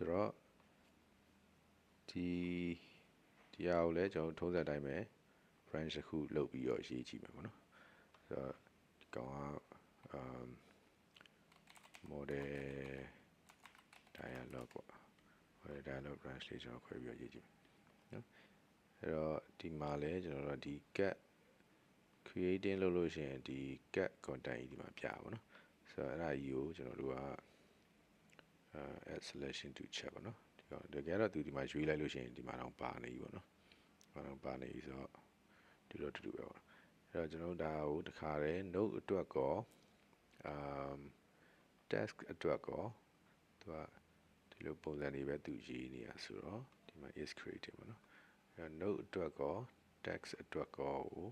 ဆိုတော့ဒီဟာကိုလည်းကျွန်တော်ထုံးစံတိုင်းပဲ branch တစ်ခုလုပ်ပြီးတော့ရေးကြည့်မယ်ပေါ့နော်ဆိုတော့ဒီကောင်ကmodel dialog ပေါ့ model dialog branch လေးကျွန်တော်ခွဲပြီးတော့ရေးကြည့်မယ်နော်အဲ့တော့ဒီမှာလည်းကျွန်တော်တို့ဒီ get creating လုပ်လို့ရှိရင်ဒီ get content ကြီးဒီမှာပြပါပေါ့နော်ဆိုတော့အဲ့ဒါကြီးကိုကျွန်တော်တို့ကadd selection to chat ပေါ့နော်တကယ်တော့သူဒီမှာရွေးလိုက်လို့ရှိရင်ဒီမှာတော့ပါနေပြီပေါ့နော်ပါနေပြီဆိုတော့ဒီလိုတူတူပဲပေါ့အဲ့တော့ကျွန်တော်တို့ဒါကိုတခါတည်း note အတွက်ကောtask အတွက်ကောသူကဒီလိုပုံစံတွေပဲသူရေးနေတာဆိုတော့ဒီမှာ is creating ပေါ့နော်အဲ့တော့ note အတွက်ကော text အတွက်ကောကို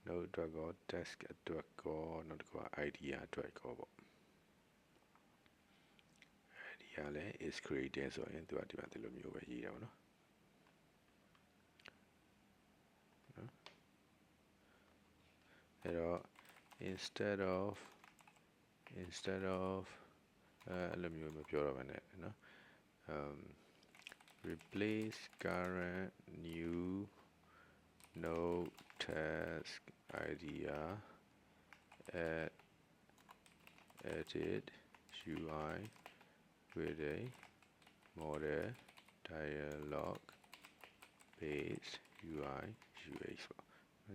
note အတွက်ကော task အတွက်ကောနောက်တစ်ခုက idea အတွက်ကောပေါ့idea လည်း is creating ဆိုရင်သူကဒီမှာဒီလိုမျိုးပဲရေးတာပေါ့နော်အဲ့တော့ instead of အဲ့လိုမျိုးမပြောတော့ဘဲနဲ့နော်replace current new node task idea edit UI with a model dialog based UI UX ပေါ့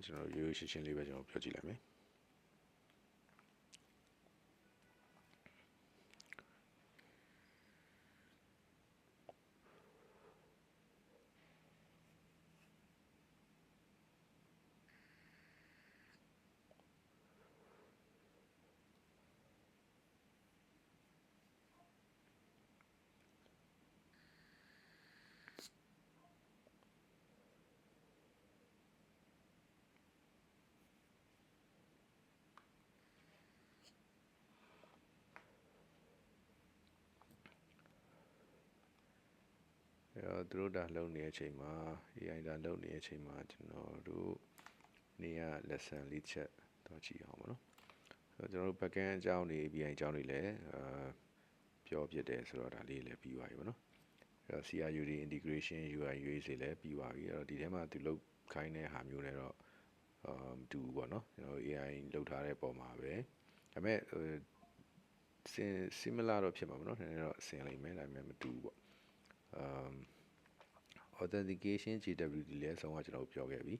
ကျွန်တော်ရိုးရှင်းလေးပဲကျွန်တော်ပြောကြည့်လိုက်မယ်အဲ့တော့သူတို့ဒါလုပ်နေတဲ့အချိန်မှာ AI ဒါလုပ်နေတဲ့အချိန်မှာကျွန်တော်တို့နေ့က lesson လေးချက်တော့ကြည့်အောင်ပါနော်ဆိုတော့ကျွန်တော်တို့ backend အကြောင်းတွေ API အကြောင်းတွေလည်းပြောပြတယ်ဆိုတော့ဒါလေးလည်းပြီးသွားပြီပေါ့နော်အဲ့တော့ CRUD integration UI UX တွေလည်းပြီးသွားပြီအဲ့တော့ဒီထဲမှာသူလုပ်ခိုင်းတဲ့ဟာမျိုးတွေတော့မတူဘူးပေါ့နော်ကျွန်တော် AI လုပ်ထားတဲ့ပုံမှာပဲဒါပေမဲ့similar တော့ဖြစ်မှာပေါ့နော်နည်းနည်းတော့ဆင်လိမ့်မယ်ဒါပေမဲ့မတူဘူးပေါ့authentication JWT လည်းအဆုံးကကျွန်တော်ပြောခဲ့ပြီ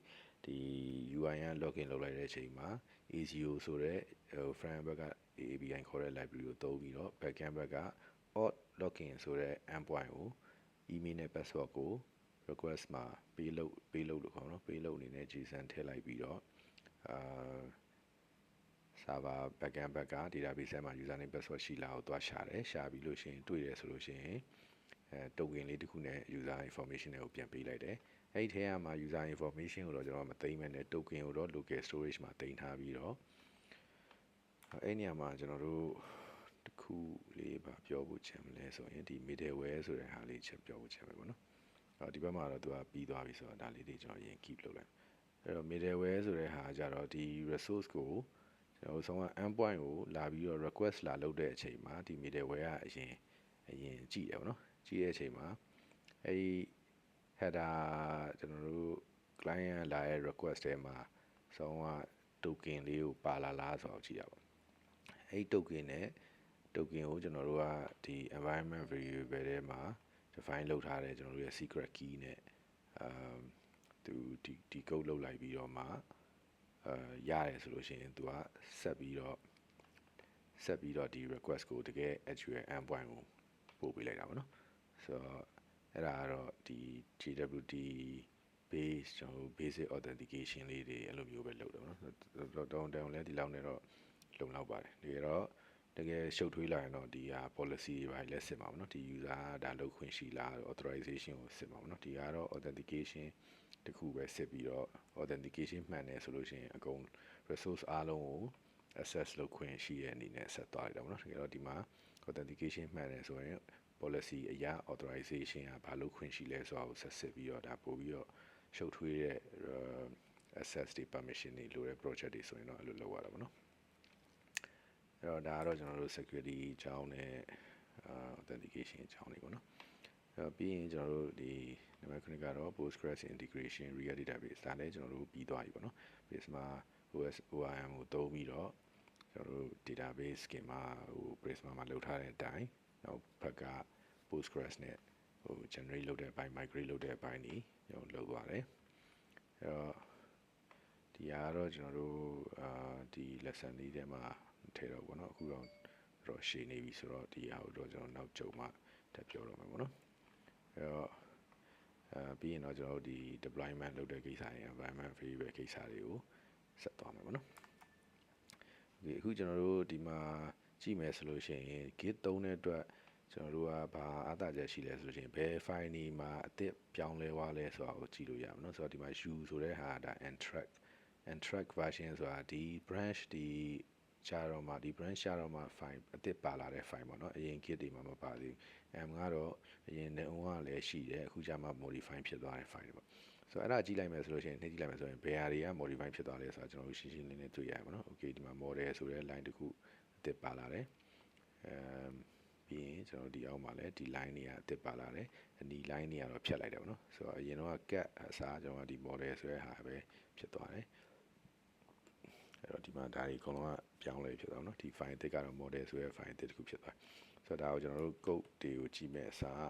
ဒီ UI က login လုပ်လိုက်တဲ့အချိန်မှာ ACO ဆိုတဲ့ front ဘက်က API ခေါ်တဲ့ library ကိုသုံးပြီးတော့ backend ဘက်က auth login ဆိုတဲ့ endpoint ကို email နဲ့ password ကို request မှာပေးလို့ခေါ်နော်ပေးလို့အနေနဲ့ JSON ထည့်လိုက်ပြီးတော့server backend ဘက်က database ထဲမှာ username password ရှိလားကိုသွားရှာတယ်ရှာပြီးလို့ရှိရင်တွေ့တယ်ဆိုလို့ရှိရင်token လေးတစ်ခုနဲ့ user information တွေကိုပြန်ပေးလိုက်တယ်အဲ့ဒီထဲမှာ user information ကိုတော့ကျွန်တော်မသိမ်းမဲ့နဲ့ token ကိုတော့ local storage မှာတင်ထားပြီးတော့အဲ့နေရာမှာကျွန်တော်တို့တစ်ခုလေးပါပြောဖို့ချင်မလဲဆိုရင်ဒီ middleware ဆိုတဲ့ဟာလေးချက်ပြောဖို့ချင်ပဲပေါ့နော်အော်ဒီဘက်မှာတော့သူကပြီးသွားပြီဆိုတော့ဒါလေးတွေကျွန်တော်ရင် keep လုပ်လိုက်အဲ့တော့ middleware ဆိုတဲ့ဟာကြတော့ဒီ resource ကိုကျွန်တော်ဆုံးက endpoint ကိုလာပြီးတော့ request လာလုပ်တဲ့အချိန်မှာဒီ middleware ကအရင်ကြည့်တယ်ပေါ့နော်ကြည့်တဲ့အချိန်မှာအဲဒီ header ကျွန်တော်တို့ client လာရဲ့ request ထဲမှာဆုံးက token လေးကိုပါလာလားဆိုတော့ကြည့်ရပါအဲဒီ token နဲ့ token ကိုကျွန်တော်တို့ကဒီ environment variable ထဲမှာ define လုပ်ထားတယ်ကျွန်တော်တို့ရဲ့ secret key နဲ့သူဒီ code လုပ်လိုက်ပြီးတော့မှရတယ်ဆိုလို့ရှိရင်သူကဆက်ပြီးတော့ဒီ request ကိုတကယ် actual endpoint ကိုပို့ပေးလိုက်တာပေါ့နော်ဆိုတော့အဲ့ဒါကတော့ဒီ JWT base ကျွန်တော်တို့ basic authentication လေးတွေအဲ့လိုမျိုးပဲလုပ်တယ်ပေါ့နော်တောင်းလည်းဒီလောက်နဲ့တော့လုံလောက်ပါတယ်တကယ်ရှုပ်ထွေးလာရင်တော့ဒီဟာ policy တွေပါလည်းစစ်မှာပေါ့နော်ဒီ user ဒါလုပ်ခွင့်ရှိလား authorization ကိုစစ်မှာပေါ့နော်ဒီကတော့ authentication တခုပဲစစ်ပြီးတော့ authentication မှန်တယ်ဆိုလို့ရှိရင်အကုန် resource အားလုံးကို access လုပ်ခွင့်ရှိတဲ့အနေနဲ့ဆက်သွားလိုက်တာပေါ့နော်တကယ်တော့ဒီမှာ authentication မှန်တယ်ဆိုရင် policy အရာ authorization ကဘာလို့ခွင့်ရှိလဲဆိုတာကိုဆက်စစ်ပြီးတော့ဒါပို့ပြီးတော့ရှုပ်ထွေးတဲ့ access တွေ permission တွေလိုတဲ့ project တွေဆိုရင်တော့အဲ့လိုလုပ်ရတာပေါ့နော် အဲ့တော့ဒါကတော့ကျွန်တော်တို့ security အကြောင်းနဲ့authentication အကြောင်းလေးပေါ့နော်အဲ့ပြီးရင်ကျွန်တော်တို့ဒီနံပါတ်9ကတော့ Postgres integration real database ဒါလည်းကျွန်တော်တို့ပြီးသွားပြီပေါ့နော် base မှာ ORM ကိုသုံးပြီးတော့ကျွန်တော်တို့ database schema ဟို Prisma မှာလုပ်ထားတဲ့အတိုင်းနောက်ဘက်က Postgres နဲ့ဟို generate လုပ်တဲ့အပိုင်း migrate လုပ်တဲ့အပိုင်းนี่ကျွန်တော်လုပ်သွားတယ်အဲ့တော့ဒီကတော့ကျွန်တော်တို့ဒီ lesson လေးထဲမှာထည့်တော့ပေါ့နော်အခုတော့ရှည်နေပြီဆိုတော့ဒီဟာကိုတော့ကျွန်တော်နောက်ကြုံမှတက်ပြောတော့မှာပေါ့နော်အဲ့တော့ပြီးရင်တော့ကျွန်တော်တို့ဒီ deployment လုပ်တဲ့ကိစ္စတွေ environment variable ကိစ္စတွေကိုဆက်သွားမယ်ပေါ့နော်ဒီအခုကျွန်တော်တို့ဒီမှာကြည့်မယ်ဆိုလို့ရှိရင် git သုံးတဲ့အတွက်ကျွန်တော်တို့ကဘာအားသာချက်ရှိလဲဆိုလို့ရှိရင်ဘယ် file နေမှာအသစ်ပြောင်းလဲသွားလဲဆိုတာကိုကြည့်လို့ရမှာเนาะဆိုတော့ဒီမှာ u ဆိုတဲ့ဟာဒါ ntrack version ဆိုတာဒီ branch ဒီရှားတော့မှဒီ branch ရှားတော့မှ file အသစ်ပါလာတဲ့ file ပေါ့เนาะအရင် git တွေမှာမပါသေးဘူး m ကတော့အရင်နေအောင်ကလည်းရှိတယ်အခုကျမှ modify ဖြစ်သွားတဲ့ file တွေပေါ့ဆိုတော့အဲ့ဒါကြည့်လိုက်မယ်ဆိုလို့ရှိရင်နှိပ်ကြည့်လိုက်မယ်ဆိုရင်ဘယ်ဟာတွေက modify ဖြစ်သွားလဲဆိုတာကျွန်တော်တို့ရှင်းရှင်းလင်းလင်းတွေ့ရမှာเนาะ okay ဒီမှာ model ဆိုတဲ့ line တစ်ခုအသစ်ပါလာတယ်ပြီးရင်ကျွန်တော်ဒီအောက်မှာလည်းဒီ line တွေအသစ်ပါလာတယ်ဒီ line တွေကတော့ဖြတ်လိုက်တယ်ပေါ့နော်ဆိုတော့အရင်တော့ cat အစားကျွန်တော်ဒီ model ဆိုတဲ့ဟာပဲဖြစ်သွားတယ်အဲ့တော့ဒီမှာဒါတွေအကုန်လုံးကပြောင်းလဲဖြစ်သွားတော့နော်ဒီ file အသစ်ကတော့ model ဆိုတဲ့ file အသစ်တစ်ခုဖြစ်သွားဆိုတော့ဒါကိုကျွန်တော်တို့ code တွေကိုကြည့်မဲ့အစား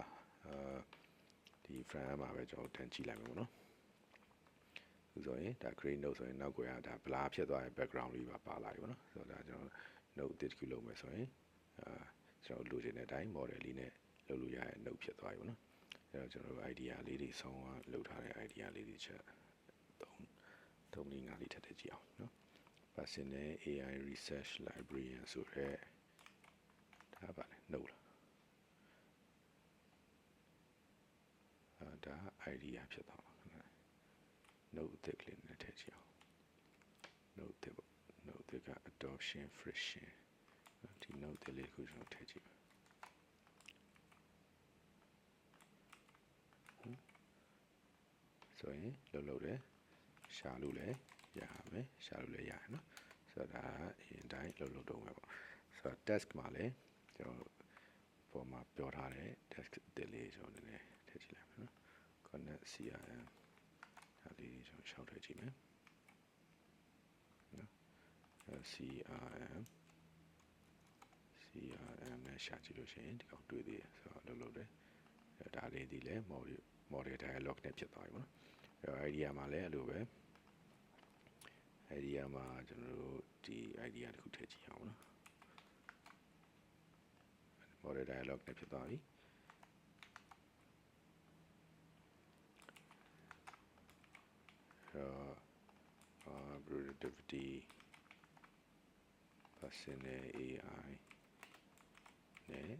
ဒီ frame မှာပဲကျွန်တော်တန်းကြည့်လိုက်မယ်ပေါ့နော်ဆိုရင်ဒါ create node ဆိုရင်နောက်ကွယ်ကဒါ blur ဖြစ်သွားတဲ့ background လေးပါလာပြီပေါ့နော်ဆိုတော့ဒါကျွန်တော် node အသစ်တစ်ခုလုပ်မယ်ဆိုရင်ကျွန်တော်လိုချင်တဲ့အတိုင်း model လေးနဲ့လုပ်လို့ရတဲ့ node ဖြစ်သွားပြီပေါ့နော်အဲ့တော့ကျွန်တော်တို့ idea လေးတွေဆောင်းလုပ်ထားတဲ့ idea လေးတွေချက်3 4 5လေးထပ်ထည့်ကြည့်အောင်နော် Personal AI Research Librarian ဆိုရဲဒါပါလေ node လားဒါ idea ဖြစ်သွားမှာnode အသစ်ကလေးနဲ့ထည့်ကြည့်အောင် node အသစ်ပေါ့ node အသစ်က adoption friction ဒီ node အသစ်လေးကိုကျွန်တော်ထည့်ကြည့်ဆိုရင်လုပ်တယ်ရှာလို့လည်းရမယ်ရှာလို့လည်းရတယ်နော်ဆိုတော့ဒါအရင်တိုင်းလုပ်တော့မှာပေါ့ဆိုတော့ task မှာလည်းကျွန်တော်ပေါ်မှာပြောထားတဲ့ task အသစ်လေးကျွန်တော်နည်းနည်းထည့်ကြည့်လိုက်မယ်နော် connect crm ဒါလေးကျွန်တော်ရှောက်ထည့်ကြည့်မယ်နော် crm နဲ့ရှာကြည့်လို့ရှိရင်ဒီကောင်တွေ့သေးတယ်ဆိုတော့လုပ်တယ်ဒါလေးဒီလည်း model dialog နဲ့ဖြစ်သွားပြီပေါ့နော်အဲ့တော့ idea မှာလည်းအဲ့လိုပဲ idea မှာကျွန်တော်တို့ဒီ idea တစ်ခုထည့်ကြည့်အောင်နော် model dialog နဲ့ဖြစ်သွားပြီproductivity personal AI နဲ့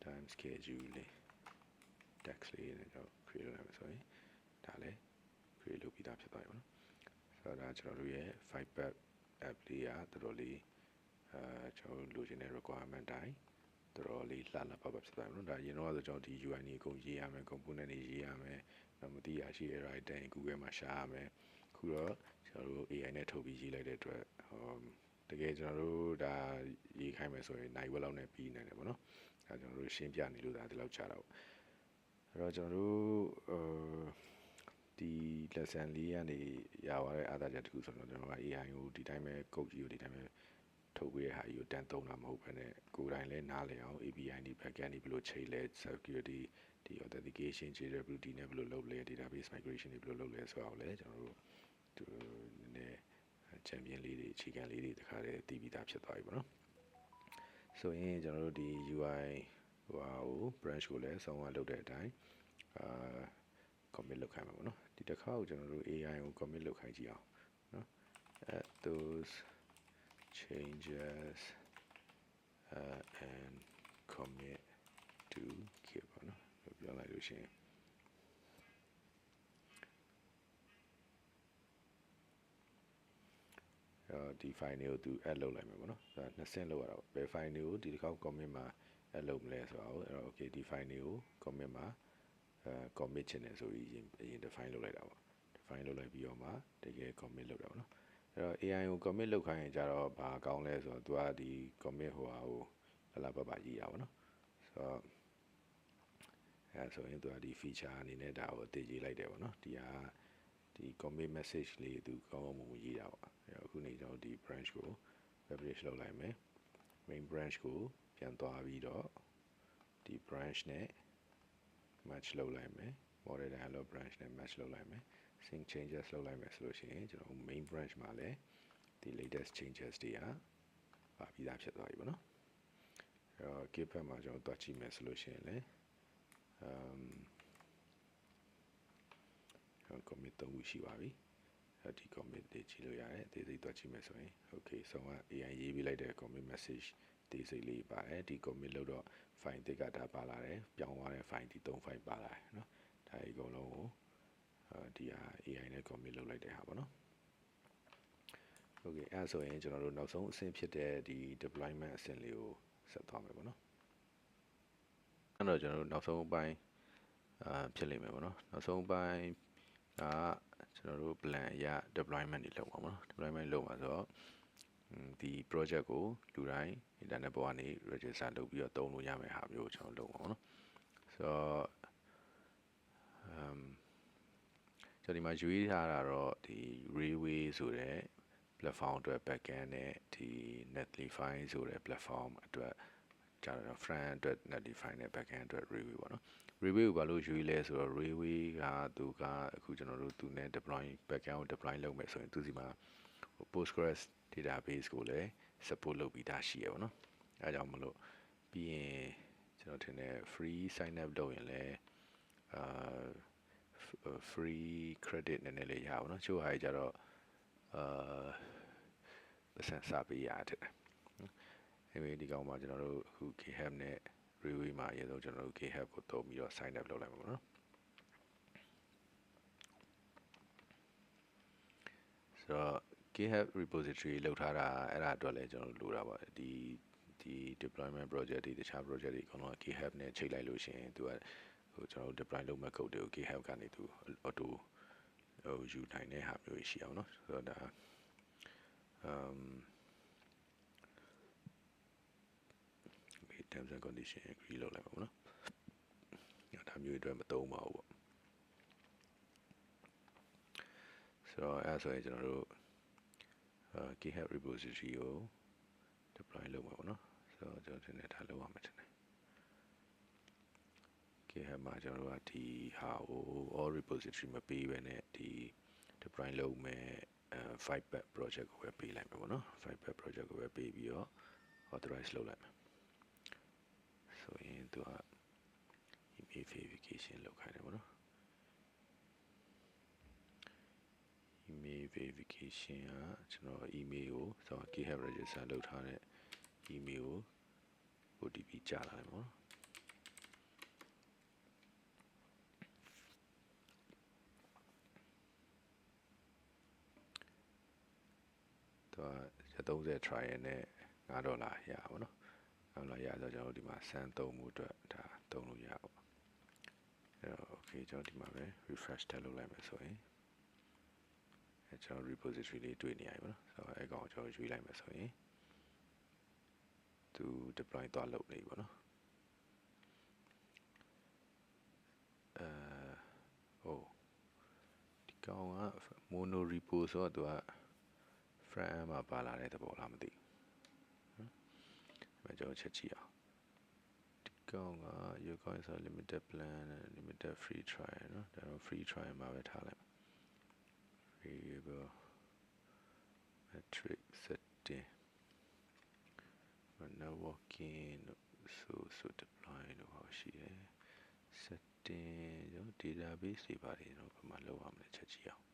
time schedule လေး text လေးနဲ့ကျွန်တော် create လုပ်ရမယ်ဆိုရင်ဒါလည်း create လုပ်ပြီးသားဖြစ်သွားပြီပေါ့နော်ဆိုတော့ဒါကျွန်တော်တို့ရဲ့ Firebird app လေးကတော်တော်လေးကျွန်တော်လိုချင်တဲ့ requirement တိုင်းတော်တော်လေးလှလှပပဖြစ်သွားပြီနော်ဒါရင်တော့ဆိုကျွန်တော်ဒီ UI တွေအကုန်ရေးရမယ် component တွေရေးရမယ်မသိရရှိရတဲ့တိုင်း Google မှာရှာရမယ်ခုတော့ကျွန်တော်တို့ AI နဲ့ထုတ်ပြီးရေးလိုက်တဲ့အတွက်တကယ်ကျွန်တော်တို့ဒါရေးခိုင်းမယ်ဆိုရင်နိုင်ဝက်လောက်နဲ့ပြီးနိုင်တယ်ပေါ့နော်ဒါကျွန်တော်တို့ရှင်းပြနေလို့ဒါဒီလောက်ချတာပေါ့အဲ့တော့ကျွန်တော်တို့ဒီ lesson လေးကနေရသွားတဲ့အားသာချက်တစ်ခုဆိုတော့ကျွန်တော်က AI ကိုဒီတိုင်းပဲ code ကြီးကိုဒီတိုင်းပဲထုတ်ပေးတဲ့ဟာကြီးကိုတန်းသုံးတာမဟုတ်ဘဲနဲ့ကိုယ်တိုင်လည်းနားလည်အောင် API တွေ backend တွေဘယ်လိုချိန်လဲ security ဒီ authentication JWT နဲ့ဘယ်လိုလုပ်လဲ database migration တွေဘယ်လိုလုပ်လဲဆိုတာကိုလည်းကျွန်တော်တို့နည်းနည်း champion လေးတွေအခြေခံလေးတွေတခါတည်းတည်ပြီးသားဖြစ်သွားပြီပေါ့နော်ဆိုရင်ကျွန်တော်တို့ဒီ UI ဟို branch ကိုလည်းဆောင်းအောင်လုပ်တဲ့အတိုင်းcommit လုပ်ခိုင်းမှာပေါ့နော်ဒီတစ်ခါကိုကျွန်တော်တို့ AI ကို commit လုပ်ခိုင်းကြည့်အောင်နော် add those changes and commit to git ပေါ့နော်ပြောလိုက်လို့ရှိရင်ဒီ file တွေကိုသူ add လုပ်လိုက်မယ်ပေါ့နော်ဒါနှစ်ဆင့်လုပ်ရတော့ဘယ် file တွေကိုဒီတစ်ခါ commit မှာ add လုပ်မလဲဆိုတော့အဲ့တော့ okay ဒီ file တွေကို commit မှာcommit ချင်တယ်ဆိုပြီးအရင် define လုပ်လိုက်တာပေါ့ define လုပ်လိုက်ပြီးတော့မှတကယ် commit လုပ်တာပေါ့နော် အဲ့တော့ AI ကို commit လုပ်ခိုင်းရင်ကြတော့ဘာကောင်းလဲဆိုတော့သူကဒီ commit ဟိုဟာကိုလာပတ်ပါရေးတာပေါ့နော်ဆိုတော့အဲဆိုရင်သူကဒီ feature အနေနဲ့ဒါကိုတည်ကြည့်လိုက်တယ်ပေါ့နော်ဒီဟာဒီ commit message လေးသူကောင်းကောင်းမွန်မွန်ရေးတာပေါ့အဲ့တော့အခုနေကျွန်တော်ဒီ branch ကို publish လုပ်လိုက်မယ် main branch ကိုပြန်သွားပြီးတော့ဒီ branch နဲ့ match လုပ်လိုက်မယ် model dialog branch နဲ့ match လုပ်လိုက်မယ် sync changes လုပ်လိုက်မယ်ဆိုလို့ရှိရင်ကျွန်တော် main branch မှာလည်းဒီ latest changes တွေကပါပြီးသားဖြစ်သွားပြီပေါ့နော်အဲ့တော့ GitHub မှာကျွန်တော်တွက်ကြည့်မယ်ဆိုလို့ရှိရင်လည်းcommit 3ခုရှိပါပြီအဲ့ဒီ commit တွေကြည့်လို့ရတယ်အသေးစိတ်တွက်ကြည့်မယ်ဆိုရင် okay ဆုံးက AI ရေးပေးလိုက်တဲ့ commit message အသေးစိတ်လေးပါတယ်ဒီ commit လုပ်တော့ file တစ်ကဒါပါလာတယ်ပြောင်းသွားတဲ့ file ဒီ3 file ပါလာတယ်เนาะဒါအကုန်လုံးကိုဒီဟာ AI နဲ့ commit လုပ်လိုက်တဲ့ဟာပေါ့နော် okay အဲ့ဆိုရင်ကျွန်တော်တို့နောက်ဆုံးအဆင့်ဖြစ်တဲ့ဒီ deployment အဆင့်လေးကိုဆက်သွားမယ်ပေါ့နော်အဲ့တော့ကျွန်တော်တို့နောက်ဆုံးပိုင်းဖြစ်လိမ့်မယ်ပေါ့နော်နောက်ဆုံးပိုင်းကကျွန်တော်တို့ plan အရ deployment တွေလုပ်မှာပေါ့နော် deployment လုပ်မှာဆိုတော့ဒီ project ကိုလူတိုင်း internet ပေါ်ကနေ register လုပ်ပြီးတော့သုံးလို့ရမယ်ဟာမျိုးကိုကျွန်တော်လုပ်မှာပေါ့နော်ဆိုတော့ကျွန်တော်ဒီမှာရွေးထားတာတော့ဒီ Railway ဆိုတဲ့ platform အတွက် backend နဲ့ဒီ Netlify ဆိုတဲ့ platform အတွက်ကျတော့ front အတွက် Netlify နဲ့ backend အတွက် Railway ပေါ့နော် Railway ကိုဘာလို့ရွေးလဲဆိုတော့ Railway ကသူကအခုကျွန်တော်တို့သူနဲ့ deploy backend ကို deploy လုပ်မယ်ဆိုရင်သူစီမှာ Postgres database ကိုလည်း support လုပ်ပြီးသားရှိရပါတော့။အဲဒါကြောင့်မလို့ပြီးရင်ကျွန်တော်ထင်တယ် free sign up လုပ်ရင်လည်းfree credit နည်းနည်းလေးရပါတော့။ချို့ဟာကြီးကြတော့ပတ်စံစပေးရတယ်။အဲဒီဒီကောင်မှာကျွန်တော်တို့အခု GitHub နဲ့ Railway မှာအရင်ဆုံးကျွန်တော်တို့ GitHub ကိုသုံးပြီးတော့ sign up လုပ်လိုက်မှာပေါ့နော်။ဆိုတော့ GitHub repository လောက်ထားတာအဲ့ဒါအတွက်လည်းကျွန်တော်တို့လိုတာပေါ့ဒီ deployment project တွေတခြား project တွေအကုန်လုံး GitHub နဲ့ချိန်လိုက်လို့ရှိရင်သူကဟိုကျွန်တော်တို့ deploy လုပ်မဲ့ code တွေကို GitHub ကနေသူ auto ယူနိုင်တဲ့ဟာမျိုးရှိအောင်เนาะဆိုတော့ဒါterms and condition agree လုပ်လိုက်ပါဘောเนาะဒါမျိုးအတွက်မသုံးပါဘူးပေါ့ဆိုတော့အဲ့ဆိုရင်ကျွန်တော်တို့GitHub repository ကို deploy လုပ်မှာပေါ့เนาะဆိုတော့ကျွန်တော်ဒီနေ့ဒါလုပ်ရမှာတယ်GitHub မှာကျွန်တော်တို့ကဒီဟာကို all repository မပေးဘဲနဲ့ဒီ deploy လုပ်မယ်5pack project ကိုပဲပေးလိုက်မယ်ပေါ့เนาะ5pack project ကိုပဲပေးပြီးတော့ authorize လုပ်လိုက်မယ်ဆိုရင်သူက email verification လုပ်ခိုင်းတယ်ပေါ့နော် email verification ကကျွန်တော် email ကိုဆိုတော့ GitHub register လုပ်ထားတဲ့ email ကို OTP ကြားလာတယ်ပေါ့နော်သူက30 trial နဲ့$5ရပါတော့$5ရဆိုတော့ကျွန်တော်ဒီမှာစမ်းသုံးမှုအတွက်ဒါသုံးလို့ရပါအဲ့တော့ okay ကျွန်တော်ဒီမှာပဲ refresh တက်လုပ်လိုက်မယ်ဆိုရင်ကျွန်တော် repository လေးတွေ့နေရပြီပေါ့နော်ဆိုတော့အဲ့ကောင်ကျွန်တော်ရွေးလိုက်မယ်ဆိုရင်သူ deploy သွားလုပ်နေပြီပေါ့နော်ဒီကောင်က mono repo ဆိုတော့သူက front end မှာပါလာတဲ့သဘောလားမသိဘူးကျွန်တော်ချက်ကြည့်အောင်ဒီကောင်က your coin is a limited plan limited free trial เนาะဒါတော့ free trial မှာပဲထားလိုက် variable metric setting networking so deploy လို့ဟောရှိတယ် setting ကျွန်တော် database တွေပါတယ်ကျွန်တော်ဘယ်မှာလုပ်ရမလဲချက်ကြည့်အောင်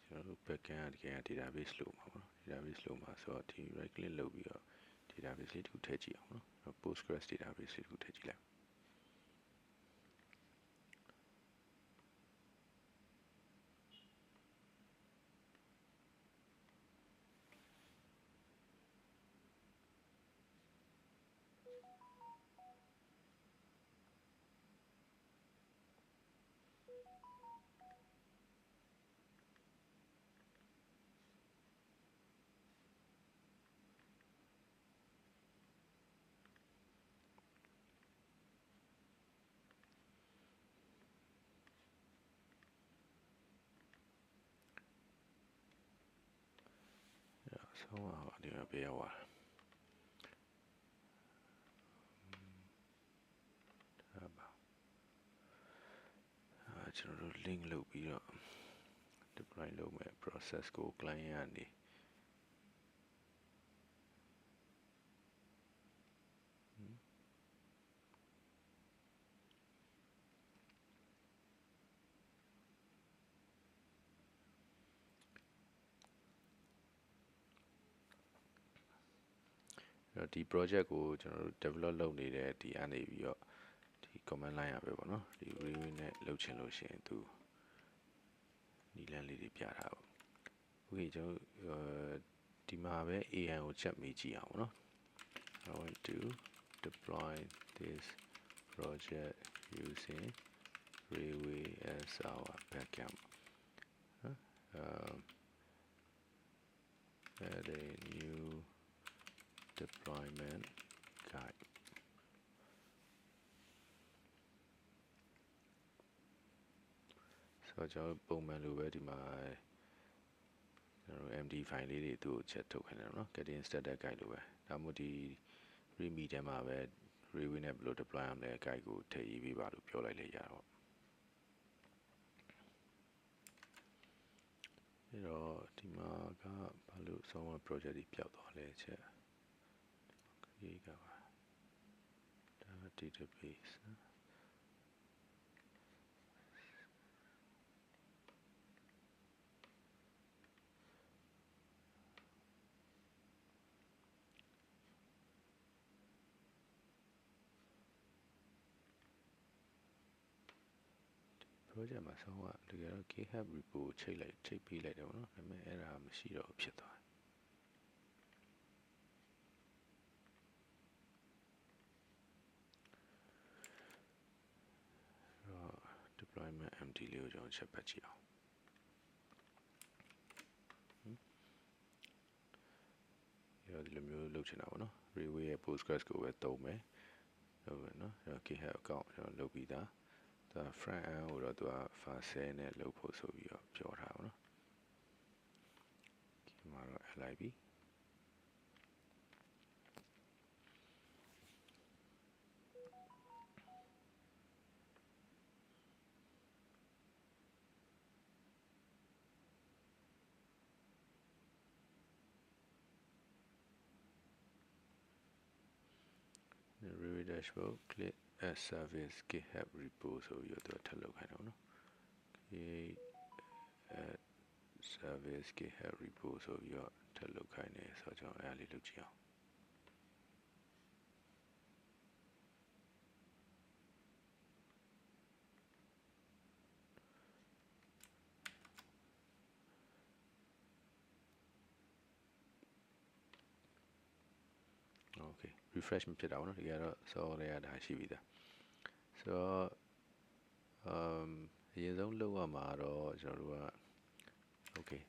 ကျွန်တော်တို့ backend တကယ် database လို့မှာပေါ့နော် database လို့မှာဆိုတော့ဒီ right click လုပ်ပြီးတော့ database လေးတစ်ခုထည့်ကြည့်အောင်နော် Postgres database လေးတစ်ခုထည့်ကြည့်လိုက်ဆောင်းအောင်ဒီမှာပေးရပါကျွန်တော်တို့ link လုပ်ပြီးတော့ deploy လုပ်မယ် process ကို client ကနေဒီ project ကိုကျွန်တော်တို့ develop လုပ်နေတဲ့ဒီအနေပြီးတော့ဒီ command line ရပဲပေါ့နော်ဒီ review နဲ့လုပ်ချင်လို့ရှိရင်သူနီလန်းလေးတွေပြတာပေါ့ okay ကျွန်တော်ဒီမှာပဲ AN ကိုချက်မေးကြည့်အောင်ပေါ့နော် I want to deploy this project using Railway as our backend add a new deployment guideဆိုတော့ကျွန်တော်ပုံမှန်လိုပဲဒီမှာကျွန်တော် MD file လေးတွေသူ့ကိုချက်ထုတ်ခိုင်းတယ်နော် getting started guide လိုပဲဒါမှမဟုတ်ဒီ readme ထဲမှာပဲ Railway နဲ့ဘယ်လို deploy ရမလဲ guide ကိုထည့်ရေးပေးပါလို့ပြောလိုက်လေရတော့အဲ့တော့ဒီမှာကဘာလို့ software project တွေပျောက်သွားလဲချက် create ကပါဒါ database နော်project မှာဆောင်းကတကယ်တော့ GitHub repo ချိတ်ပေးလိုက်တယ်ပေါ့နော်ဒါပေမဲ့အဲ့ဒါမရှိတော့ဖြစ်သွားတယ် deployment empty လေးကိုကျွန်တော်ချက်ပတ်ကြည့်အောင်ဒီလိုမျိုးလုပ်ချင်တာပေါ့နော် Railway ရဲ့ Postgres ကိုပဲသုံးမယ်ဟုတ်ပဲနော်အဲ့တော့ GitHub account ကျွန်တော်လုပ်ပြီးသားသူက front end ကိုတော့သူက file နဲ့လုပ်ဖို့ဆိုပြီးတော့ပြောထားပါတော့ဒီမှာတော့ lib Railway dashboard click add service GitHub repo ဆိုပြီးတော့သူထပ်လုပ်ခိုင်းတယ်ပေါ့နော် create add service GitHub repo ဆိုပြီးတော့ထပ်လုပ်ခိုင်းတယ်ဆိုတော့ကျွန်တော်အဲ့ဒါလေးလုပ်ကြည့်အောင်โอเค refresh မဖြစ်တာပေါ့နော်ဒီကတော့ solve ရတာရှိပြီသားဆိုတော့အရင်ဆုံးလုပ်ရမှာတော့ကျွန်တော်တို့က okay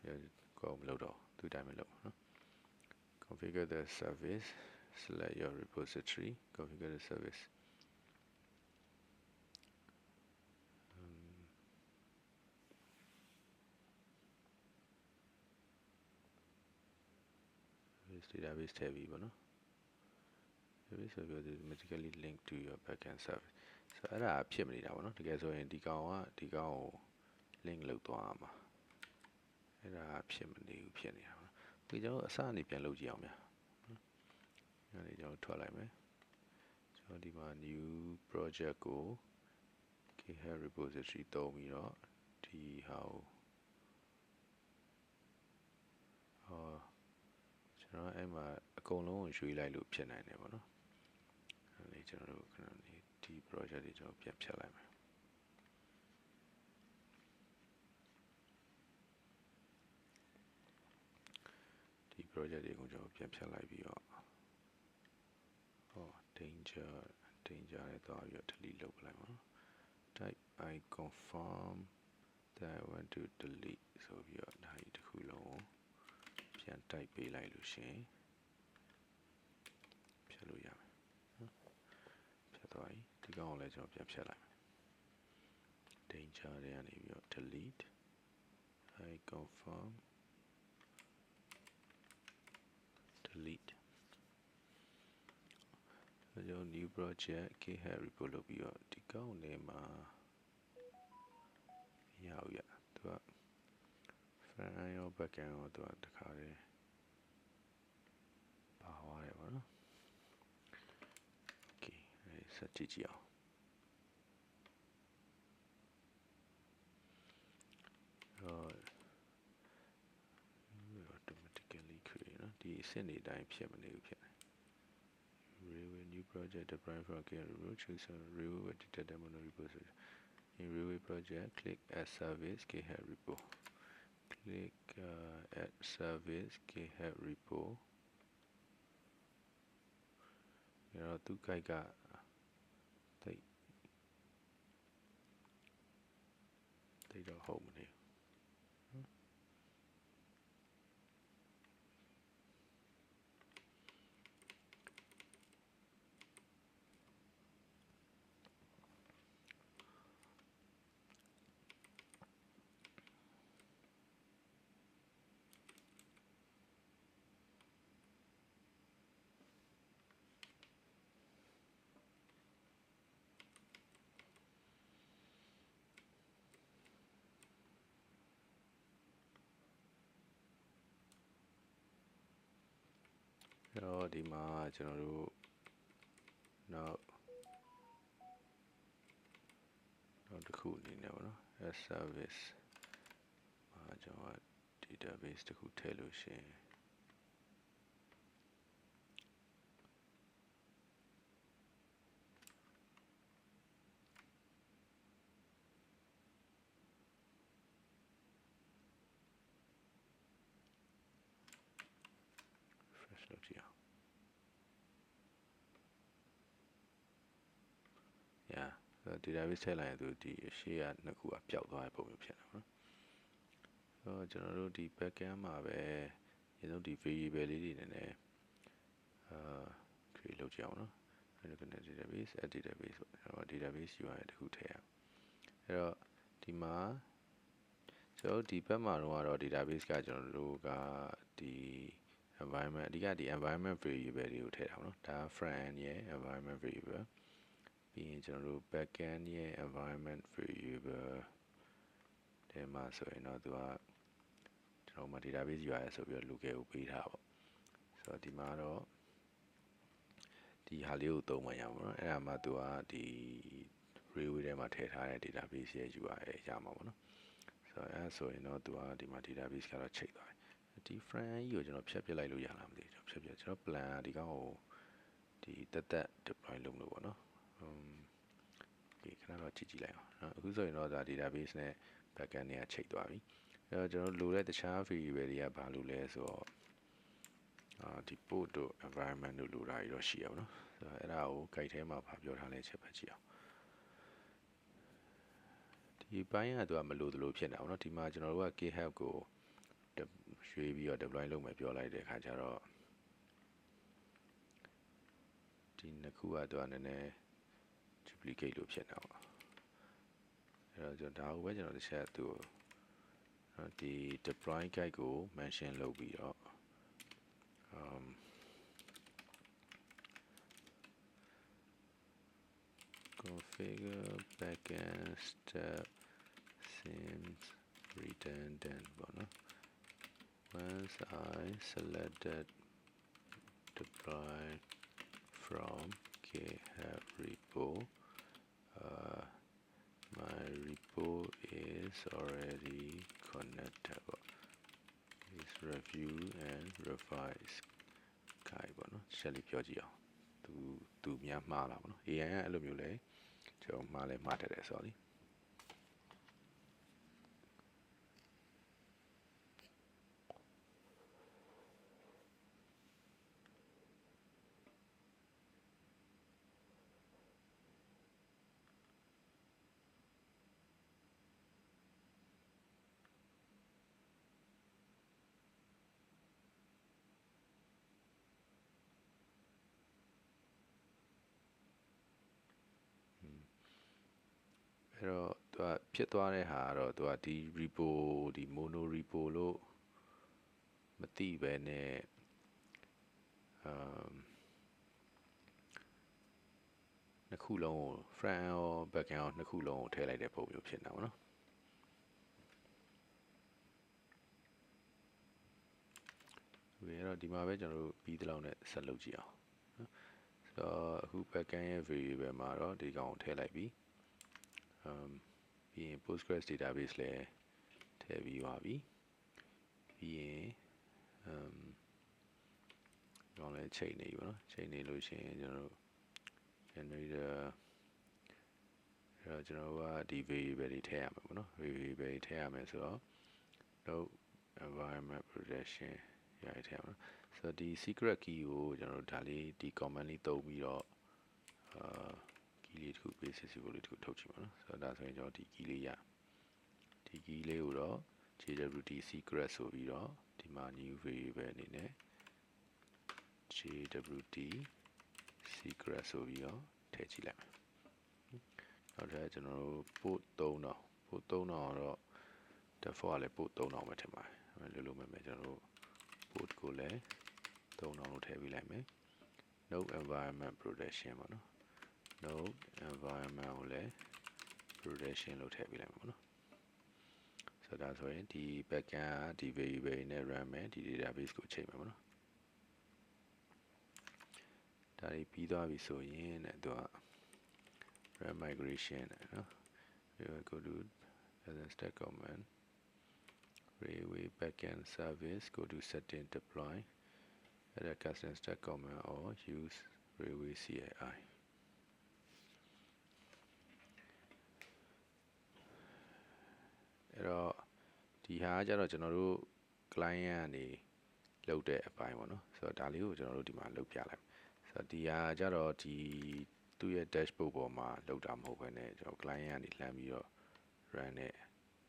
ကိုမလုပ်တော့သူတိုင်းမလုပ်နော် configure the service select your repository configure the service database ထည့်ပြီးပေါ့နော် database ဆိုပြီးတော့ automatically link to your backend service ဆိုတော့အဲ့ဒါဖြစ်မနေတာပေါ့နော်တကယ်ဆိုရင်ဒီကောင်ကို link လုပ်သွားမှာအဲ့ဒါဖြစ်မနေဘူးဖြစ်နေတာပေါ့နော်ဒီကျွန်တော်အစအနေပြန်လုပ်ကြည့်အောင်ဗျာအဲ့ဒီကျွန်တော်ထွက်လိုက်မယ်ကျွန်တော်ဒီမှာ new project ကို GitHub repository သုံးပြီးတော့ဒီဟာကို ကျွန်တော်အဲ့မှာအကုန်လုံးကိုရွှေ့လိုက်လို့ဖြစ်နိုင်တယ်ပေါ့နော်အဲ့ဒီကျွန်တော်တို့ခဏလေးဒီ project တွေကျွန်တော်ပြန်ဖြတ်လိုက်မယ်ဒီ project တွေကိုကျွန်တော်ပြန်ဖြတ်လိုက်ပြီးတော့danger နဲ့သွားပြီးတော့ delete လုပ်လိုက်ပါနော် type I confirm that I want to delete ဆိုပြီးတော့ဒါကြီးတစ်ခုလုံးကိုပြန် type ပေးလိုက်လို့ရှိရင်ဖြတ်လို့ရမယ်နော်ဖြတ်သွားပြီဒီကောင်ကိုလည်းကျွန်တော်ပြန်ဖြတ်လိုက်မယ် danger တွေကနေပြီးတော့ delete I confirm delete ကျွန်တော် new project GitHub repo လုပ်ပြီးတော့ဒီကောင်ထဲမှာမရဘူးရသူက front end ရော back end ရောသူကတခါတည်းပါသွားတယ်ပေါ့နော် okay ဆက်ကြည့်ကြည့်အောင်automatically create နော်ဒီအဆင့်တွေအတိုင်းဖြစ်မနေဘူးဖြစ်နေRailway new project deploy for GitHub repo choose a Railway editor demo repository in Railway project click add service GitHub repo click add service GitHub repo အဲ့တော့သူကိုက်ကတိတ်တော့ဟုတ်မနေတော့ဒီမှာကျွန်တော်တို့နောက်တစ်ခုအနေနဲ့ပေါ့နော် as service မှာကျွန်တော် database တစ်ခုထည့်လို့ရှိရင်refresh လုပ်ကြည့်အောင် yeah database ထည့်လိုက်ရင်သူဒီအရှိကနှစ်ခုကပျောက်သွားတဲ့ပုံမျိုးဖြစ်နေပါတော့ကျွန်တော်တို့ဒီ backend မှာပဲအရင်ဆုံးဒီ variable လေးတွေနည်းနည်းcreate လုပ်ကြအောင်နော်အဲ့ဒါက database add database ပေါ့ကျွန်တော် database UI တစ်ခုထည့်ရအောင်အဲ့တော့ဒီမှာကျွန်တော်ဒီဘက်မှာတော့ database ကကျွန်တော်တို့ကဒီ environment အဓိကဒီ environment variable တွေကိုထည့်တာပေါ့နော်ဒါ front end ရဲ့ environment variable ပြီးရင်ကျွန်တော်တို့ back end ရဲ့ environment variable ထဲမှာဆိုရင်တော့သူကကျွန်တော်မှာ database UI ဆိုပြီးတော့ local ကိုပေးထားပါဆိုတော့ဒီမှာတော့ဒီဟာလေးကိုသုံးမှရမှာပေါ့နော်အဲ့ဒါမှသူကဒီ Railway ထဲမှာထည့်ထားတဲ့ database ရဲ့ UI ရမှာပေါ့နော်ဆိုရင်တော့သူကဒီမှာ database ကတော့ချိန်သွားတယ်ဒီ front end ကြီးကိုကျွန်တော်ဖြတ်ပြလိုက်လို့ရလားမသိဘူးဖြတ်ပြကျွန်တော် plan ဒီကောင်ကိုဒီတက် deploy လုပ်လို့ပေါ့နော်ခဏတော့ကြည့်လိုက်အောင်နော်အခုဆိုရင်တော့ဒါ database နဲ့ backend တွေကချိန်သွားပြီအဲ့တော့ကျွန်တော်လိုတဲ့တခြား variable တွေကဘာလို့လဲဆိုတော့ဒီ port တို့ environment တို့လိုတာတွေတော့ရှိရပါတော့ဆိုတော့အဲ့ဒါကို guide ထဲမှာဘာပြောထားလဲချက်ပဲကြည့်အောင်ဒီပိုင်းကသူကမလိုသလိုဖြစ်နေတာပေါ့နော်ဒီမှာကျွန်တော်တို့က GitHub ကိုရွှေ့ပြီးတော့ deploy လုပ်မယ်ပြောလိုက်တဲ့အခါကျတော့ဒီနှစ်ခုကသူကနည်းနည်း duplicate လို့ဖြစ်နေတာပေါ့အဲ့တော့ကျွန်တော်ဒါကိုပဲကျွန်တော်တစ်ချက်သူ့ဒီ deploy guide ကို mention လုပ်ပြီးတော့configure backend step seems redundantပေါ့နော် once I selected deploy from GitHub repo my repo is already connected is review and revise ခိုင်ပေါ့နော်ချက်လေးပြောကြည့်အောင်သူများမှားလာပေါ့နော် AI ကအဲ့လိုမျိုးလဲကျွန်တော်မှားလဲမှားတတ်တယ်ဆိုတော့လေအဲ့တော့သူကဖြစ်သွားတဲ့ဟာကတော့သူကဒီ repo ဒီ mono repo လို့မသိပဲနဲ့နှစ်ခုလုံးကို front end ရော back end ရောနှစ်ခုလုံးကိုထည့်လိုက်တဲ့ပုံမျိုးဖြစ်နေတာပေါ့နော်ဒီတော့ဒီမှာပဲကျွန်တော်တို့ပြီးတဲ့လောက်နဲ့ဆက်လုပ်ကြည့်အောင်နော်ဆိုတော့အခု back end ရဲ့ variable မှာတော့ဒီကောင်ကိုထည့်လိုက်ပြီပြီးရင် Postgres database လည်းထည့်ပြီးသွားပြီပြီးရင်ကျွန်တော်လည်းချိန်နေပြီပေါ့နော်ချိန်နေလို့ရှိရင်ကျွန်တော်တို့ generator အဲ့တော့ကျွန်တော်တို့ကဒီ variable တွေထည့်ရမှာပေါ့နော် variable တွေထည့်ရမယ်ဆိုတော့ node environment protection ရရထည့်ရမှာဆိုတော့ဒီ secret key ကိုကျွန်တော်တို့ဒါလေးဒီ command လေးသုံးပြီးတော့key လေးတစ်ခု basis လေးတစ်ခုထုတ်ကြည့်ပါနော်ဆိုတော့ဒါဆိုရင်ကျွန်တော်ဒီ key လေးရဒီ key လေးကိုတော့ jwt secret ဆိုပြီးတော့ဒီမှာ new variable အနေနဲ့ jwt secret ဆိုပြီးတော့ထည့်ကြည့်လိုက်မယ်နောက်ထပ်ကျွန်တော်တို့ port 3000 port 3000တော့ default ကလည်း port 3000ပဲထင်ပါတယ်လို့မယ်ကျွန်တော်တို့ port ကိုလည်း3000လို့ထည့်ပေးလိုက်မယ် node environment protection ပေါ့နော် node environment ကိုလည်း protection လို့ထည့်ပေးလိုက်မယ်ပေါ့နော်ဆိုတော့ဒါဆိုရင်ဒီ backend ကဒီ variable နဲ့ run မယ်ဒီ database ကိုချိန်မယ်ပေါ့နော်ဒါတွေပြီးသွားပြီဆိုရင်လည်းသူက run migration နော် we will go to stack command railway backend service go to setting deploy add a custom stack command or use railway CLI အဲ့တော့ဒီဟာကကြတော့ကျွန်တော်တို့ client ကနေလုပ်တဲ့အပိုင်းပေါ့နော်ဆိုတော့ဒါလေးကိုကျွန်တော်တို့ဒီမှာလုပ်ပြလိုက်ဆိုတော့ဒီဟာကြတော့ဒီသူ့ရဲ့ dashboard ပေါ်မှာလုပ်တာမဟုတ်ဘဲနဲ့ကျွန်တော် client ကနေလှမ်းပြီးတော့ run တဲ့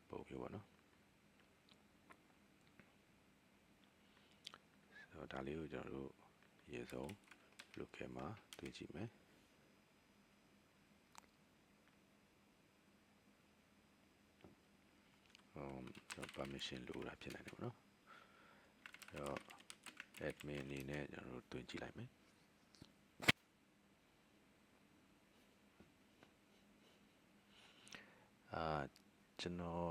ပုံမျိုးပေါ့နော်ဆိုတော့ဒါလေးကိုကျွန်တော်တို့အရင်ဆုံး local မှာတွေ့ကြည့်မယ်ကျွန်တော် permission လိုတာဖြစ်နိုင်တယ်ပေါ့နော်အဲ့တော့ admin အနေနဲ့ကျွန်တော်တို့တွင်ကြည့်လိုက်မယ်ကျွန်တော်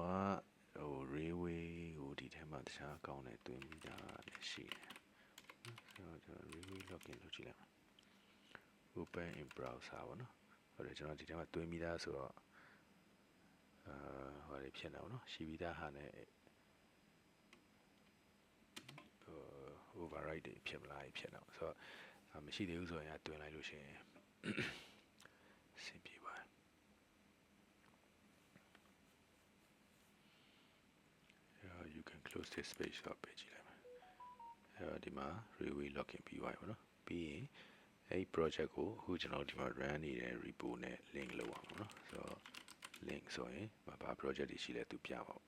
ကဟို railway ကိုဒီထဲမှာတခြားအကောင့်နဲ့တွင်ပြီးတာလည်းရှိတယ်ဆိုတော့ကျွန်တော် railway login လုပ်ကြည့်လိုက်မယ် open in browser ပေါ့နော်ဟုတ်တယ်ကျွန်တော်ဒီထဲမှာတွင်ပြီးသားဆိုတော့ဟိုလေးဖြစ်နေအောင်နော်ရှိပြီးသားဟာနဲ့override တွေဖြစ်မလားဖြစ်နေအောင်ဆိုတော့မရှိသေးဘူးဆိုရင်တွင်လိုက်လို့ရှိရင်အဆင်ပြေပါတယ်you can close this page တော့ပေးကြည့်လိုက်မယ်ဒီမှာ railway login ပြီးသွားပြီပေါ့နော်ပြီးရင်အဲ့ project ကိုအခုကျွန်တော်ဒီမှာ run နေတဲ့ repo နဲ့ link လုပ်အောင်ပေါ့နော်ဆိုတော့ link ဆိုရင်ဘာ project တွေရှိလဲသူပြပါဦး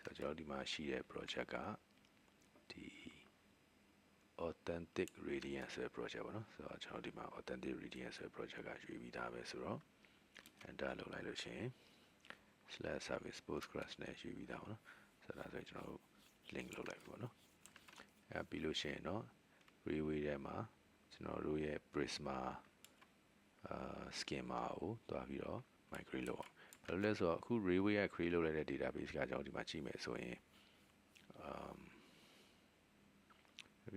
ဆိုတော့ကျွန်တော်ဒီမှာရှိတဲ့ project ကဒီ authentic radiance ဆိုတဲ့ project ပေါ့နော်ဆိုတော့ကျွန်တော်ဒီမှာ authentic radiance ဆိုတဲ့ project ကရွေးပြီးသားပဲဆိုတော့ enter လုပ်လိုက်လို့ရှိရင် /service postgres နဲ့ရွေးပြီးသားပေါ့နော်ဆိုတော့ဒါဆိုရင်ကျွန်တော်တို့ link လုပ်လိုက်ပြီပေါ့နော်ပြီးလို့ရှိရင်တော့ railway ထဲမှာကျွန်တော်တို့ရဲ့ prisma schema ကိုတွားပြီးတော့ migrate လုပ်အောင်ဘာလို့လဲဆိုတော့အခု railway က create လုပ်လိုက်တဲ့ database ကကျွန်တော်ဒီမှာကြည့်မယ်ဆိုရင်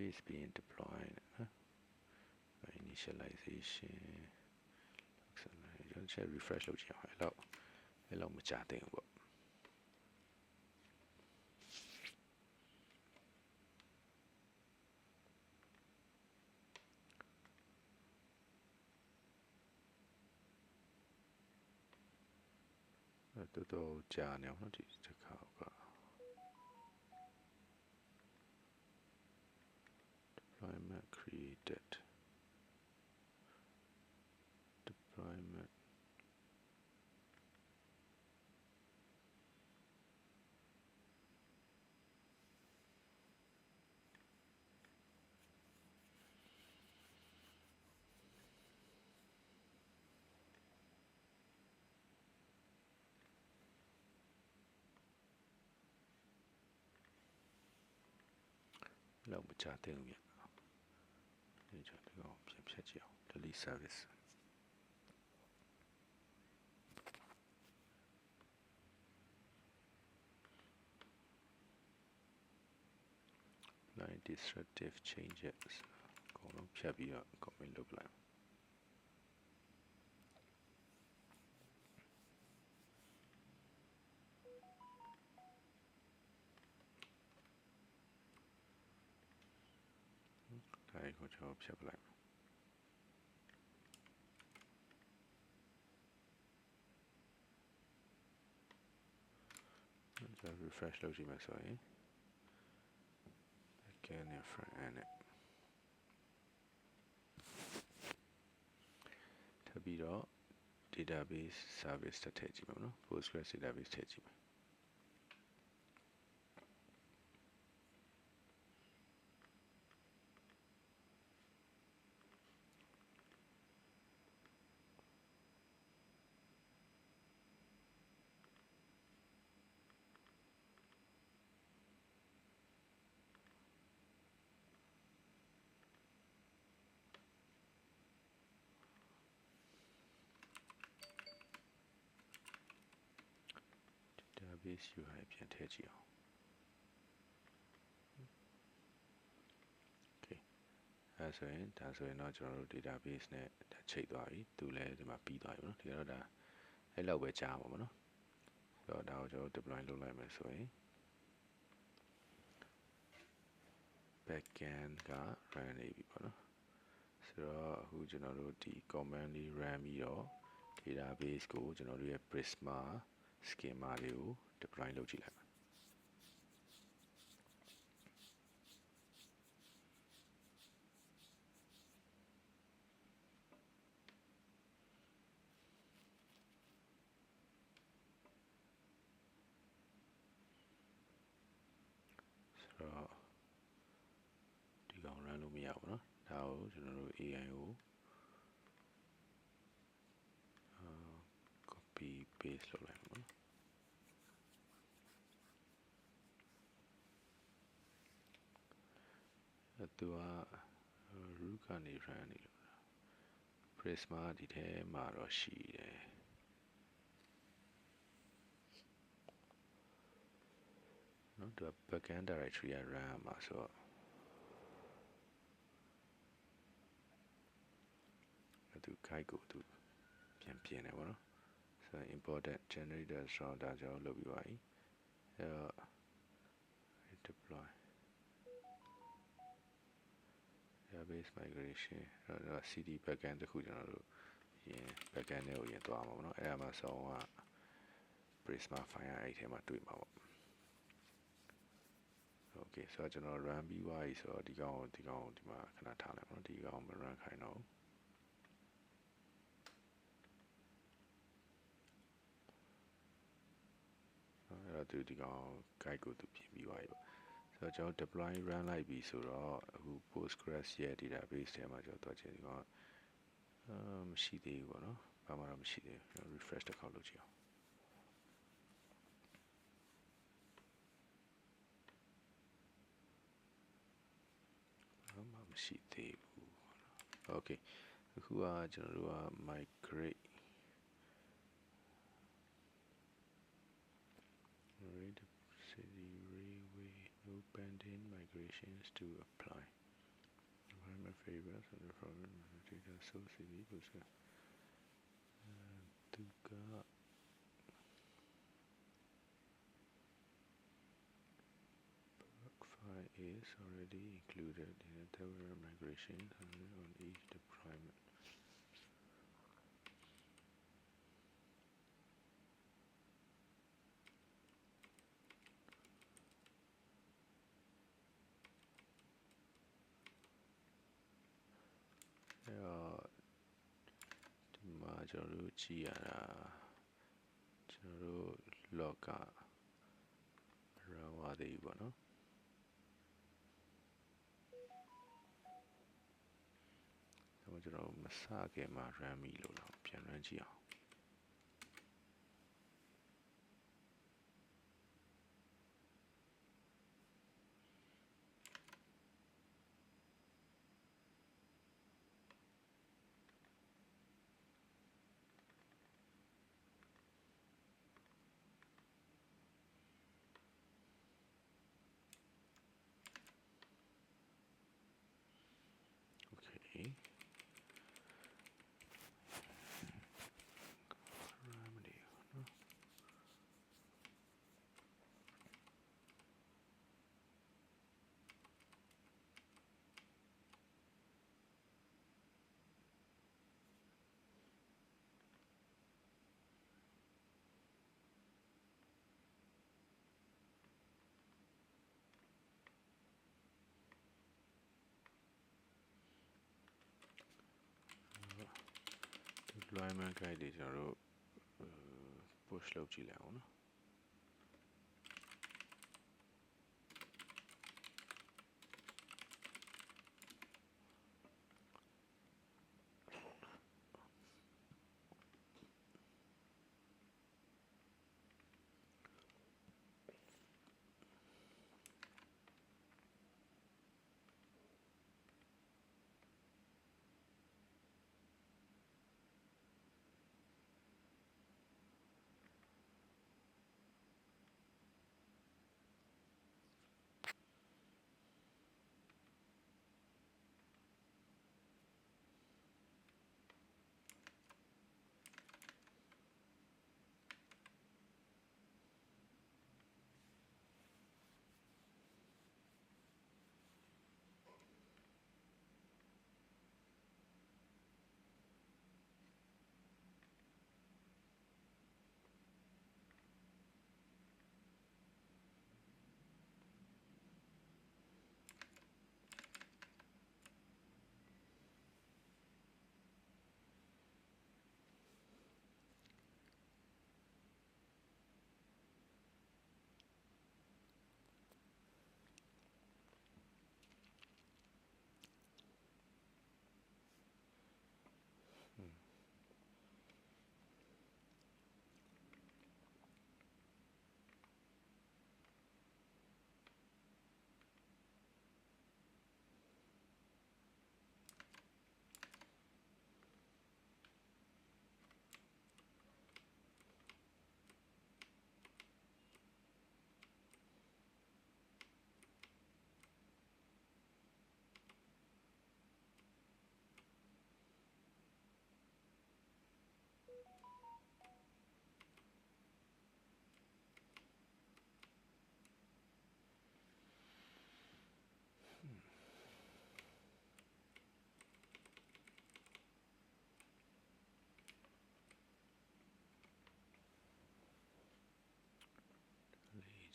is being deployed initialization ကျွန်တော်ချက် refresh လုပ်ကြည့်အောင်အဲ့လောက်မကြသေးဘူးပေါ့ တော်တော်ကြာနေအောင်နော်ဒီတစ်ခါက deployment created deploymentလောက်မချတဲ့ဘူးမြတ်ဒီချက်တော့ပြန်ဖြတ်ကြည့်အောင် delete service line disruptive changes အကုန်လုံးဖြတ်ပြီးတော့ comment လုပ်လိုက်ဒါကိုကျွန်တော်ဖြတ်ပလိုက်ကျွန်တော် refresh လုပ်ကြည့်မယ်ဆိုရင် backend နဲ့ frontend နဲ့ထပ်ပြီးတော့ database service ထည့်ကြည့်မယ်နော် Postgres database ထည့်ကြည့်မယ်database UI ပြန်ထည့်ကြည့်အောင် okay အဲဆိုရင်ဒါဆိုရင်တော့ကျွန်တော်တို့ database နဲ့ချိတ်သွားပြီသူလည်းဒီမှာပြီးသွားပြီနော်ဒီတော့ဒါအဲ့လောက်ပဲကြားပါမှာနော်ဆိုတော့ဒါကိုကျွန်တော် deploy လုပ်လိုက်မယ်ဆိုရင် backend က run နေပြီပေါ့နော်ဆိုတော့အခုကျွန်တော်တို့ဒီ command လေး run ပြီးတော့ database ကိုကျွန်တော်တို့ရဲ့ Prisma schema လေးကို deploy လုပ်ကြည့်လိုက်ပါဆိုတော့ဒီကောင် run လို့မရဘူးเนาะဒါကိုကျွန်တော်တို့ AI ကို copy paste လုပ်လိုက်ပါเนาะသူက root ကနေ run နေလို့ Prisma ဒီထဲမှာတော့ရှိတယ်เนาะသူက backend directory က run မှာဆိုတော့သူ guide ကိုသူပြန်ပြင်တယ်ပေါ့နော်ဆိုတော့ important generator ဆိုတော့ဒါကြောင့်လုပ်ပြီးပါပြီအဲတော့ deploy database migration အဲ့တော့ cd backend တခုကျွန်တော်တို့ရင် backend နဲ့ကိုရင်သွားမှာပေါ့နော်အဲ့ဒါမှဆောင်းက Prisma file အဲ့ထဲမှာတွေ့မှာပေါ့ okay ဆိုတော့ကျွန်တော် run ပြီးသွားပြီဆိုတော့ဒီကောင်ကိုဒီမှာခဏထားလိုက်ပါတော့ဒီကောင်မ run ခိုင်းတော့အဲ့တော့ဒီကောင် guide ကိုသူပြင်ပြီးသွားပြီပေါ့ဆိုတော့ကျွန်တော် deploy run လိုက်ပြီဆိုတော့အခု Postgres ရဲ့ database ထဲမှာကျွန်တော်သွားချင်ဒီကောင်မရှိသေးဘူးပေါ့နော်ဘာမှတော့မရှိသေးဘူး refresh တစ်ခေါက်လုပ်ကြည့်အောင်မရှိသေးဘူး okay အခုကကျွန်တော်တို့က migrate city railway no pending migrations to apply environment favors and the problem data source city Postgresသူကfile is already included in the tower migration on each deployment ကျွန်တော်တို့ကြည့်ရတာကျွန်တော်တို့ log က run သွားသေးဘူးပေါ့နော်ဒါကျွန်တော်မစခင်မှာ run ပြီလို့တော့ပြန် run ကြည့်အောင်deployment guide တွေကျွန်တော်တို့ push လုပ်ကြည့်လိုက်အောင်နော်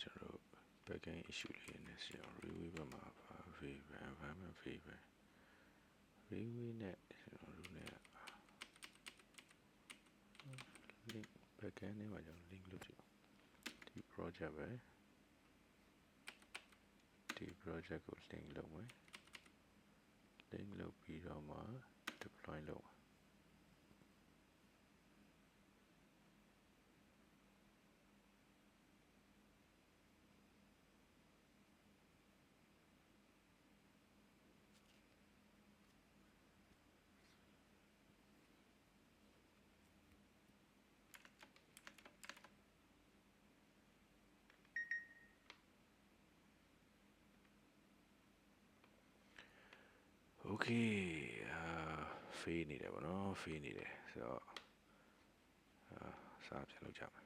ကျွန်တော်တို့ backend issue လေးနဲ့ဆရာ Railway ဘက်မှာ favor environment favor Railway နဲ့ကျွန်တော်တို့နဲ့ link backend နဲ့မှာကျွန်တော် link လုပ်ကြည့်ဒီ project ပဲဒီ project ကို link လုပ်မယ် link လုပ်ပြီးတော့မှ deploy လုပ်မယ်โอเคဖေးနေတယ်ဗောနော်ဖေးနေတယ်ဆိုတော့စာပြန်လုပ်ကြမယ်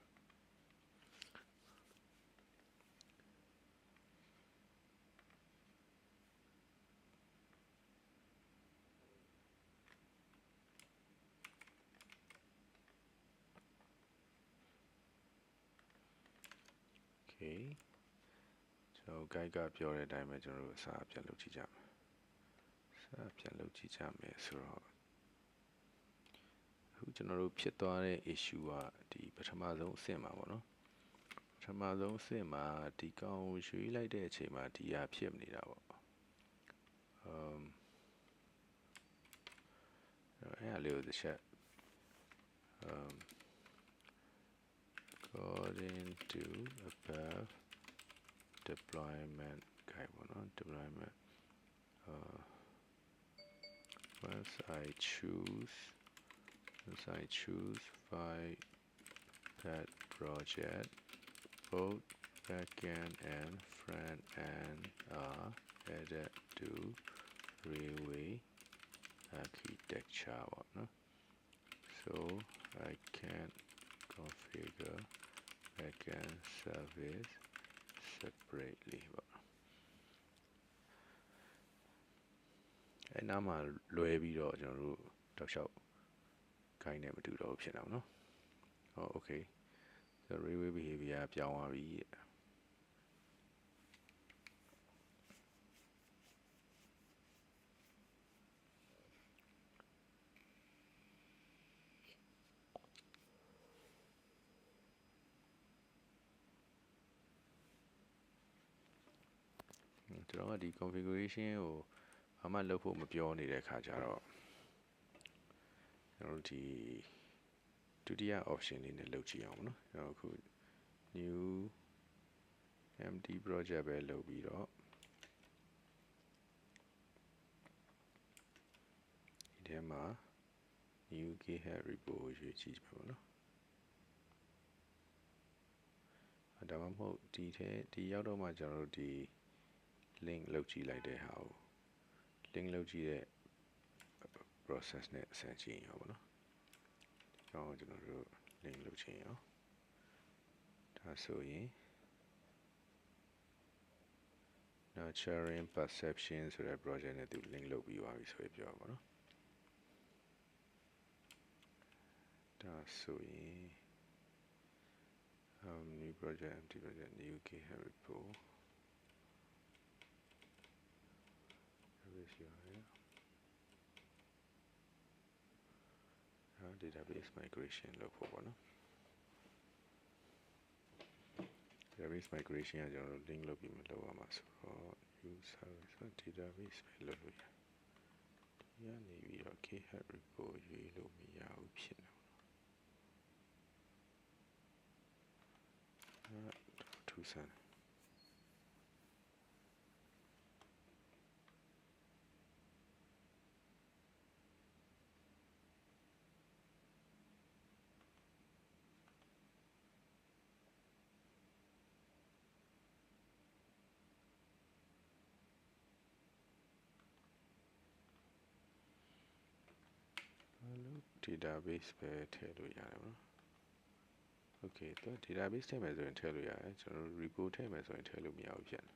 โอเคကျွန်တော် guide ကပြောတဲ့အတိုင်းပဲကျွန်တော်တို့စာပြန်လုပ်ကြည့်ကြမယ်စာပြန်လုပ်ကြည့်ကြမယ်ဆိုတော့အခု ကျွန်တော်တို့ဖြစ်သွားတဲ့ issue ကဒီပထမဆုံးအဆင့်မှာပေါ့နော်ပထမဆုံးအဆင့်မှာဒီကောင်ကိုရွှေ့လိုက်တဲ့အချိန်မှာဒီဟာဖြစ်နေတာပေါ့အဲ့ဒါလေးကိုတစ်ချက် according to above deployment guide ပေါ့နော် deployment once I choose file that project both backend and front end are added to railway architecture ပေါ့နော် so I can configure backend service separately ပေါ့အဲ့နားမှာလွယ်ပြီးတော့ကျွန်တော်တို့တောက်လျှောက်ခိုင်းနေမတူတော့ဖြစ်နေအောင်နော်ဟော okay so railway behavior ပြောင်းသွားပြီကျွန်တော်ကဒီ configuration ကိုဘာမှလုပ်ဖို့မပြောနေတဲ့ခါကျတော့ကျွန်တော်တို့ဒီဒုတိယ option လေးနဲ့လုပ်ကြည့်အောင်နော်ကျွန်တော်အခု new empty project ပဲလုပ်ပြီးတော့ဒီထဲမှာ new GitHub repo ကိုရွေးကြည့်ပါမယ်နော်ဒါမှမဟုတ်ဒီရောက်တော့မှကျွန်တော်တို့ဒီ link လုပ်ကြည့်လိုက်တဲ့ဟာကို link လုပ်ကြည့်တဲ့ process နဲ့ဆင်ခြင်ရအောင်နော်ဒီကောင်ကိုကျွန်တော်တို့ link လုပ်ချင်အောင်ဒါဆိုရင် nurturing perception ဆိုတဲ့ project နဲ့သူ link လုပ်ပြီးသွားပြီဆိုပြောပါတော့ဒါဆိုရင် new project empty project new GitHub repo database migration လုပ်ဖို့ပေါ့နော် database migration ကကျွန်တော်တို့ link လုပ်ပြီးမလုပ်ရမှာဆိုတော့ user database ပဲလုပ်လို့ရတယ်ဒီကနေပြီးတော့ GitHub repo ရွေးလို့မရဘူးဖြစ်နေပါတော့ထူးဆန်းdatabase ပဲထည့်လို့ရတယ်နော် okay တော့ database ထည့်မယ်ဆိုရင်ထည့်လို့ရတယ်ကျွန်တော်တို့ repo ထည့်မယ်ဆိုရင်ထည့်လို့မရဘူးဖြစ်နေ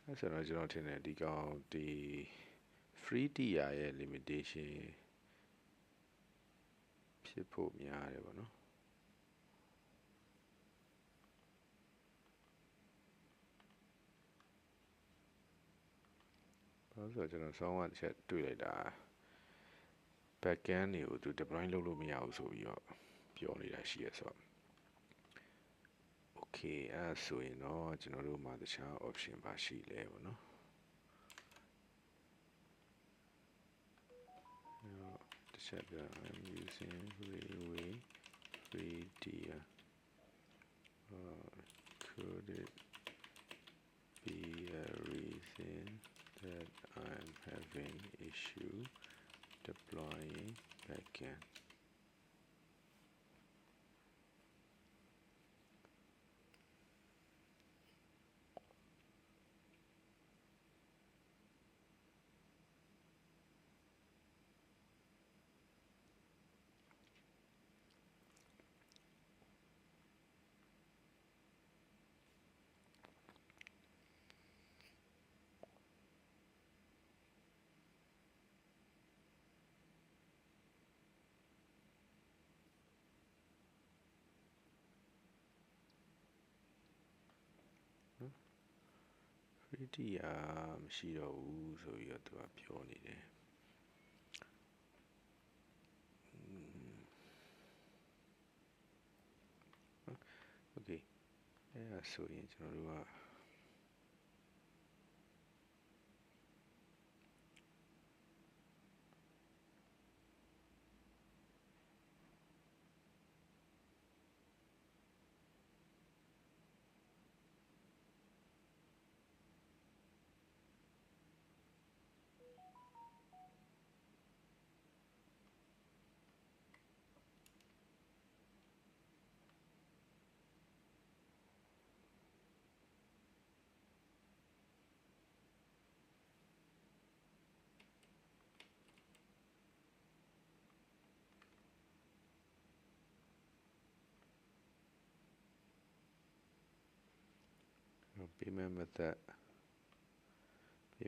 အဲ့ဆိုတော့ကျွန်တော်ထင်တယ်ဒီကောင်ဒီ free tier ရဲ့ limitation ဖြစ်ဖို့များတယ်ပေါ့နော်ဘာလို့ဆိုတော့ကျွန်တော်ဆောင်းဝတစ်ချက်တွေ့လိုက်တာ backend တွေကိုသူ deploy လုပ်လို့မရဘူးဆိုပြီးတော့ပြောနေတာရှိရဆိုတော့ okay အဲ့ဆိုရင်တော့ကျွန်တော်တို့မှာတခြား option ပါရှိလဲပေါ့နော်တခြားပြ I'm using railway free tier could it be a reason that I'm having issue deploying backend free tier မရှိတော့ဘူးဆိုပြီးတော့သူကပြောနေတယ် ဆိုရင်ကျွန်တော်တို့က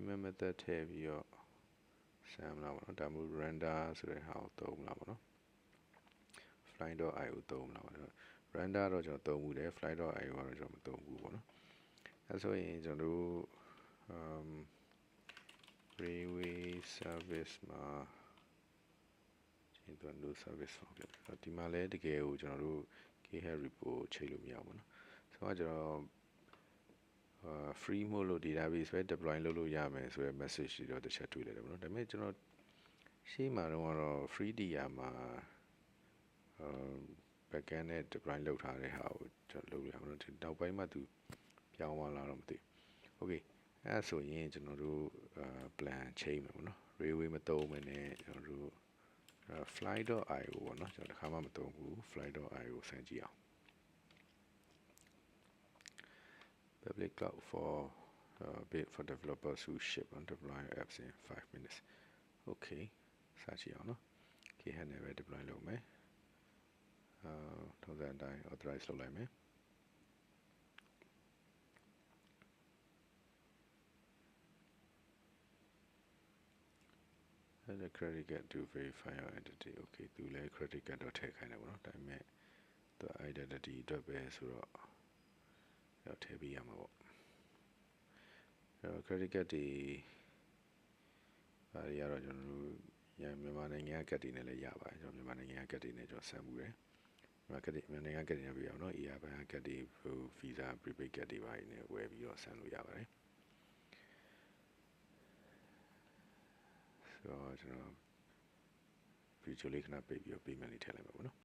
payment method ထည့်ပြီးတော့ဆမ်းလာပါတော့ဒါမျိုး render ဆိုတဲ့ဟာကိုသုံးလာပါတော့ fly.io သုံးလာပါတော့ render တော့ကျွန်တော်သုံးမှုတယ် fly.io ကတော့ကျွန်တော်မသုံးဘူးပေါ့နော်အဲဆိုရင်ကျွန်တော်တို့railway service မှာဒီတော့ new service ပေါ့ဗျာဒီမှာလည်းတကယ်ကိုကျွန်တော်တို့ KHEAD report ချိန်လို့မရဘူးเนาะဆိုတော့ကျွန်တော်free မို့လို့ database ပဲ deploy လုပ်လို့ရမယ်ဆိုတဲ့ message တွေတော့တစ်ချက်တွေ့လိုက်တယ်ပေါ့နော်ဒါပေမဲ့ကျွန်တော်ရှေ့မှာတော့ free dia မှာbackend နဲ့ deploy လုပ်ထားတဲ့ဟာကိုကျွန်တော်လုပ်ရအောင်နော်နောက်ပိုင်းမှာသူပြောင်းသွားလာတော့မသိဘူး okay အဲဆိုရင်ကျွန်တော်တို့plan change မယ်ပေါ့နော် railway မသုံးမနဲ့ကျွန်တော်တို့fly.io ပေါ့နော်ကျွန်တော်တစ်ခါမှမသုံးဘူး fly.io စမ်းကြည့်အောင် public cloud for bid for developers who ship and deploy apps in 5 minutes okay စကြည့်အောင်နော် KHEAD နဲ့ပဲ deploy လုပ်မယ်ထုံးစံအတိုင်း authorize လုပ်လိုက်မယ်the credit card to verify your identity okay သူလည်း credit card တော့ထည့်ခိုင်းတယ်ပေါ့နော်ဒါပေမဲ့သူ identity အတွက်ပဲဆိုတော့ထည့်ပေးရမှာပေါ့credit card တွေဒါတွေကတော့ကျွန်တော်တို့မြန်မာနိုင်ငံက card တွေနဲ့လည်းရပါတယ်ကျွန်တော်မြန်မာနိုင်ငံက card တွေနဲ့ကျွန်တော်ဆမ်းမှုတယ်မြန်မာနိုင်ငံက card တွေနဲ့ပြရအောင်နော် ER bank card တွေ Visa prepaid card တွေပါနေဝယ်ပြီးတော့ဆမ်းလို့ရပါတယ်ဆိုတော့ကျွန်တော် visual လေးခဏပိတ်ပြီးတော့ payment လေးထည့်လိုက်ပါပေါ့နော်